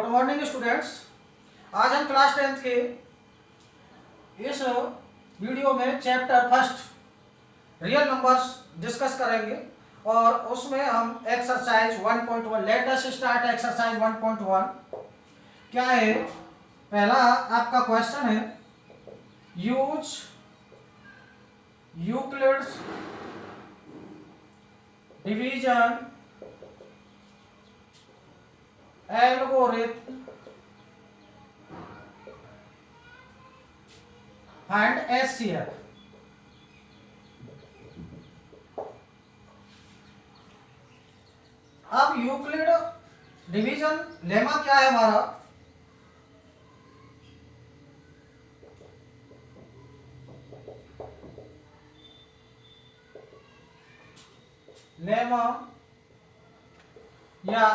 Good morning students. आज हम class 10th के इस वीडियो में chapter first real numbers discuss करेंगे और उसमें हम exercise 1.1 let us start exercise 1.1। क्या है? पहला आपका क्वेश्चन है use Euclid's division algorithm find HCF। अब यूक्लिड डिवीजन लेमा क्या है हमारा? लेमा या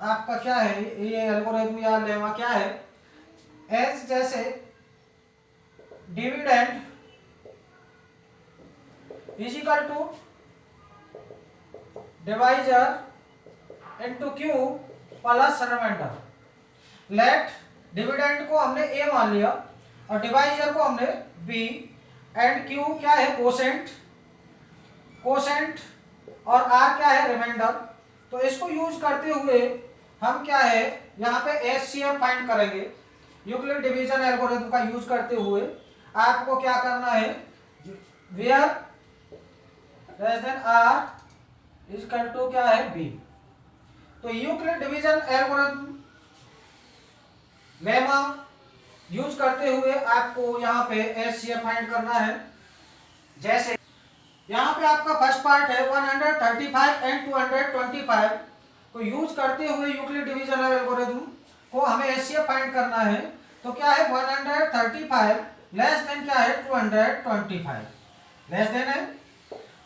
आपका क्या है ये एल्गोरिथम या लेमा क्या है? एज जैसे dividend is equal to divisor into Q plus remainder. Let dividend को हमने ए मान लिया और डिवाइजर को हमने बी एंड क्यू क्या है? कोसेंट। कोसेंट और आर क्या है? रिमाइंडर। तो इसको यूज करते हुए हम क्या है यहाँ पे HCF फाइंड करेंगे। यूक्लिड डिवीजन एल्गोरिथम का यूज करते हुए आपको क्या करना है? Where less than R is equal to क्या है? बी। तो Euclid division algorithm lemma use करते हुए आपको यहाँ पे HCF फाइंड करना है। जैसे यहाँ पे आपका फर्स्ट पार्ट है 135 एंड 225 को यूज करते हुए यूक्लिड डिवीजन एल्गोरिथम को हमें HCF फाइंड करना है। तो क्या है? 135 लेस देन क्या है? 225 लेस देन है।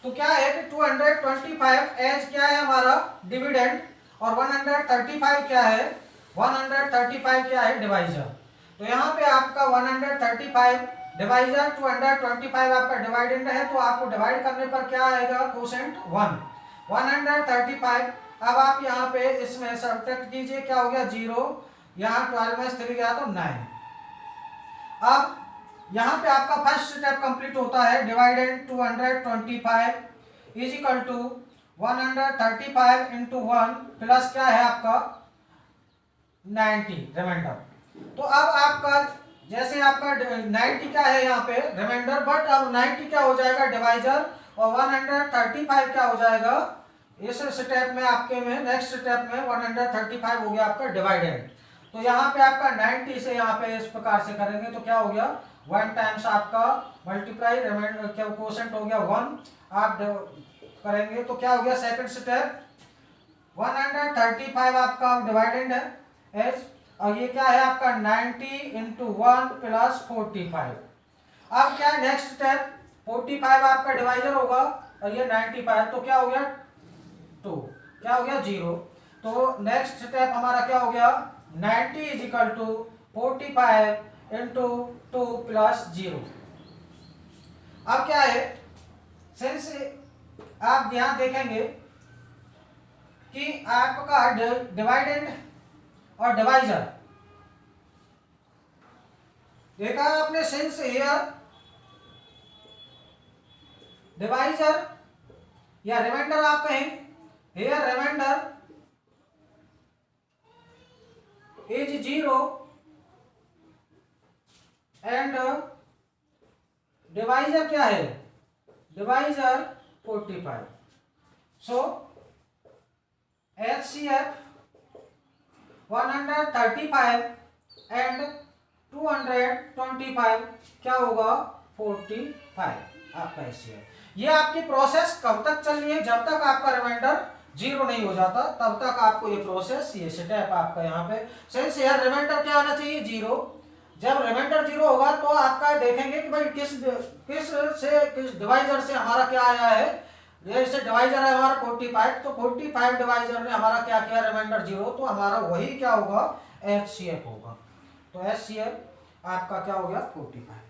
तो क्या है कि 225 एज क्या है हमारा? डिविडेंड और 135 क्या है? 135 क्या है? डिवाइजर। तो यहाँ पे आपका 135 डिवाइजर 225 आपका डिवाइडेंड है, तो आपको डिवाइड करने पर क्या आएगा? कोसेंट 1 135। अब आप यहाँ पे इसमें सब्ट्रैक्ट कीजिए, क्या हो गया? 0। यहाँ 12 में 3 गया तो 9। अब यहाँ पे आपका फर्स्ट स्टेप कंप्लीट होता है। Dividend 225 is equal to 135 into 1 plus क्या है आपका? 90 रिमाइंडर। तो अब आपका जैसे आपका 90 क्या है यहाँ पे? रिमाइंडर। बट अब 90 क्या हो जाएगा? डिवाइजर और 135 क्या हो जाएगा? इस स्टेप में आपके में नेक्स्ट स्टेप में 135 हो गया आपका डिवाइडेंड। तो यहाँ पे आपका 90 से यहाँ पे इस प्रकार से करेंगे तो क्या हो गया? 1 टाइम्स आपका मल्टीप्लाई रिमाइंडर क्या कोसेंट हो गया 1। आप करेंगे तो क्या हो गया? सेकंड स्टेप 135 आपका डिवाइडेंड है एज, और ये क्या है आपका? 90 इंटू 1 प्लस 45। अब क्या है नेक्स्ट स्टेप? 45 आपका डिवाइजर होगा और ये 95, तो क्या हो गया? 2। क्या हो गया? 0। तो नेक्स्ट स्टेप हमारा क्या हो गया? 90 is equal to 45 into 2 plus 0। अब क्या है? सिंस आप ध्यान देखेंगे कि आपका डिवाइडेंड और डिवाइजर देखा आपने। सिंस हियर डिवाइजर या रिमाइंडर आप कहें, here remainder is 0 and divisor क्या है? डिवाइजर 45। सो HCF 135 एंड 225 क्या होगा? 45 आपका HCF। ये आपकी प्रोसेस कब तक चलनी है? जब तक आपका रिमाइंडर 0 नहीं हो जाता तब तक आपको ये प्रोसेस, ये स्टेप आपका यहाँ पे सिंस यार रिमाइंडर क्या आना चाहिए? 0। जब रिमाइंडर 0 होगा तो आपका देखेंगे कि भाई किस डिवाइजर से हमारा क्या आया है। जैसे डिवाइजर है हमारा 45, तो 45 डिवाइजर ने हमारा क्या किया? रिमाइंडर 0, तो हमारा वही क्या होगा? HCF होगा। तो HCF आपका क्या हो गया? 45।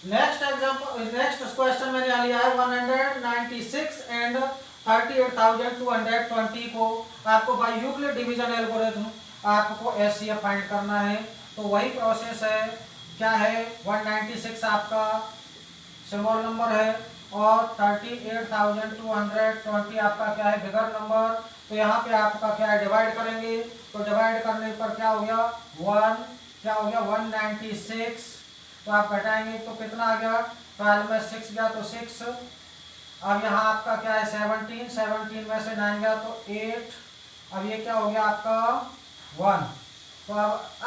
नेक्स्ट एग्जांपल, नेक्स्ट क्वेश्चन मैंने लिया है 196 एंड 38,220 को आपको बाय यूक्लिड डिवीजन एल्गोरिथम आपको एचसीएफ फाइंड करना है। तो वही प्रोसेस है, क्या है 196 आपका स्मॉल नंबर है और 38,220 आपका क्या है बिगर नंबर। तो यहाँ पे आपका क्या है डिवाइड करेंगे, तो डिवाइड करने पर क्या हो गया 1, क्या हो गया 196। तो आप घटाएंगे तो कितना आ गया, 12 में 6 गया तो 6। अब यहाँ आपका क्या है 17, 17 में से 9 गया तो 8। अब ये क्या हो गया आपका 1। तो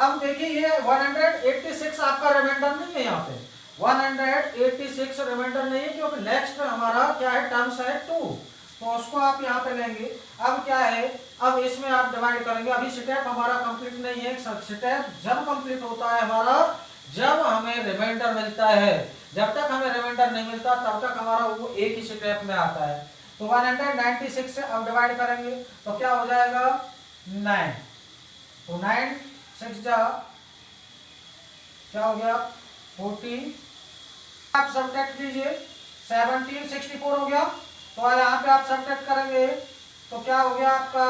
अब देखिए ये 186 आपका रिमाइंडर नहीं है, यहाँ पे 186 रिमाइंडर नहीं है क्योंकि नेक्स्ट हमारा क्या है टर्म्स है 2, तो उसको आप यहाँ पे लेंगे। अब क्या है, अब इसमें आप डिवाइड करेंगे। अभी स्टेप हमारा कंप्लीट नहीं है। स्टेप जब कंप्लीट होता है हमारा जब हमें रिमाइंडर मिलता है, जब तक हमें रिमाइंडर नहीं मिलता तब तक हमारा वो एक ही स्टेप में आता है। तो 196 से अब डिवाइड करेंगे तो क्या हो जाएगा 9। तो 9 6 जा क्या हो गया 40। आप सब्ट्रैक्ट कीजिए 17 64 हो गया। तो यहाँ पे आप सब्ट्रैक्ट करेंगे तो क्या हो गया आपका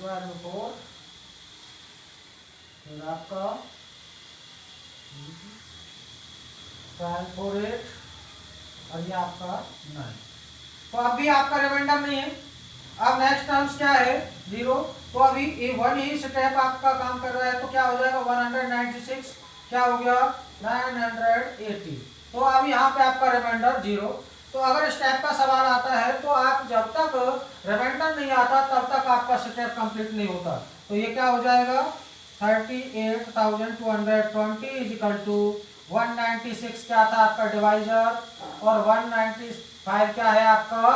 12 फिर आपका 12 4 8 और ये आपका 9। तो अभी आपका रिमाइंडर नहीं है। अब नेक्स्ट टर्म्स क्या है 0। तो अभी ये 1 ही स्टेप आपका काम कर रहा है तो क्या हो जाएगा 196 क्या हो गया 980। तो अब यहाँ पे आपका रिमाइंडर 0। तो अगर स्टेप का सवाल आता है तो आप जब तक रिमाइंडर नहीं आता तब तक आपका स्टेप कंप्लीट नहीं होता। तो ये क्या हो जाएगा 38,220 इज इक्वल टू 196 क्या था आपका डिवाइजर और 195 क्या है आपका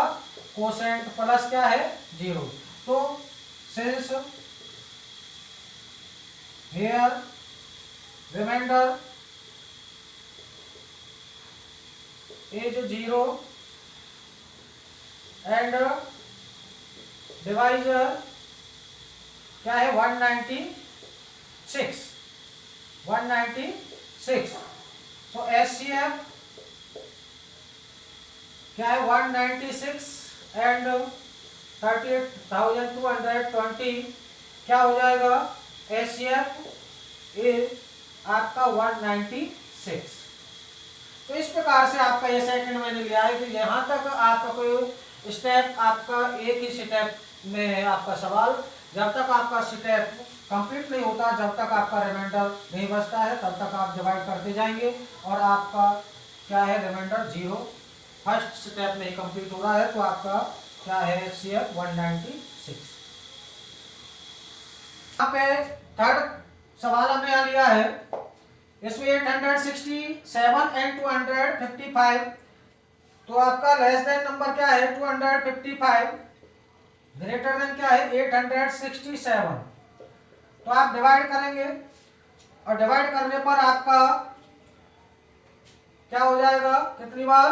कोसेंट प्लस क्या है 0। तो since here remainder is 0 and divisor क्या है 196। तो एचसीएफ क्या है 196 एंड 38,220 क्या हो जाएगा एचसीएफ इज आपका 196। तो इस प्रकार से आपका ये सेकंड मैंने लिया है कि यहाँ तक आपका कोई स्टेप आपका एक ही स्टेप में है आपका सवाल। जब तक आपका स्टेप कंप्लीट नहीं होता, जब तक आपका रिमाइंडर नहीं बचता है तब तक आप डिवाइड करते जाएंगे और आपका क्या है रिमाइंडर 0 फर्स्ट स्टेप में ही कंप्लीट हो रहा है। तो आपका क्या है एचसीएफ 196। यहाँ पे थर्ड सवाल हमने यहाँ लिया है, इसमें 867 एंड 255। तो आपका लेस देन नंबर क्या है 255, ग्रेटर देन क्या है 867। तो आप डिवाइड करेंगे और डिवाइड करने पर आपका क्या हो जाएगा कितनी बार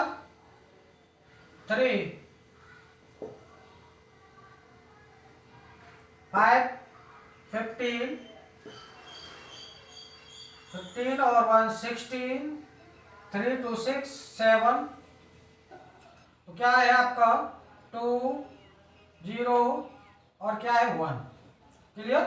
3 5 15 और 1 16 3 2 6 7। तो क्या है आपका 2 0 और क्या है 1। क्लियर।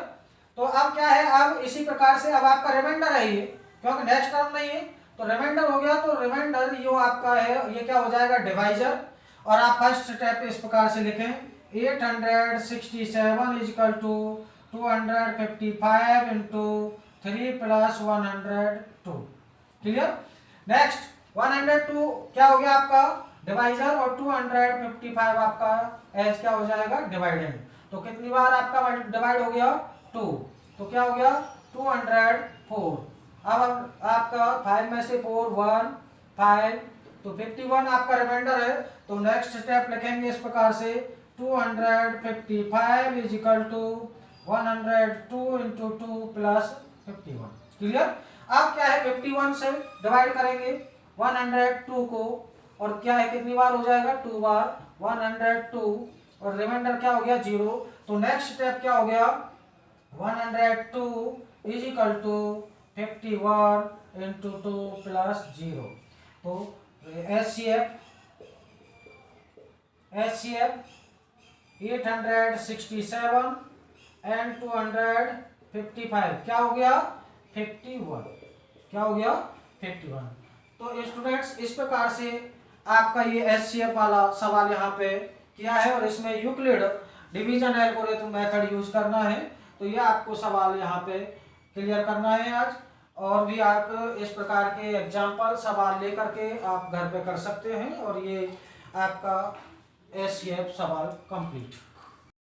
तो अब क्या है अब इसी प्रकार से अब आपका रिमाइंडर है ये क्योंकि नेक्स्ट टर्म नहीं है तो रिमाइंडर हो गया। तो रिमाइंडर यो आपका है ये क्या हो जाएगा डिवाइजर और आप फर्स्ट स्टेप इस प्रकार से लिखें 867 is equal to 255 into 3 plus 102। Clear. Next 102 क्या हो गया आपका डिवाइजर और 255 आपका एज क्या हो जाएगा डिवाइडेंड। तो कितनी बार आपका डिवाइड हो गया 2। तो क्या हो गया 204। अब आपका 5 में से 4 1 5 तो 51 आपका रिमाइंडर है। तो नेक्स्ट स्टेप लिखेंगे इस प्रकार से 255 is equal to 102 into 2 plus 51। Clear. अब क्या है 51 से डिवाइड करेंगे 102 को और क्या है कितनी बार हो जाएगा 2 बार 102 और रिमाइंडर क्या हो गया 0। तो नेक्स्ट स्टेप क्या हो गया 102 is equal to 51 into 2 plus 0। तो HCF 867 एंड 255 क्या हो गया 51, क्या हो गया 51। तो स्टूडेंट्स इस प्रकार से आपका ये HCF वाला सवाल यहाँ पे किया है और इसमें Euclid division algorithm method use करना है। तो ये आपको सवाल यहाँ पे क्लियर करना है आज, और भी आप इस प्रकार के एग्जाम्पल सवाल लेकर के आप घर पे कर सकते हैं और ये आपका HCF सवाल कंप्लीट।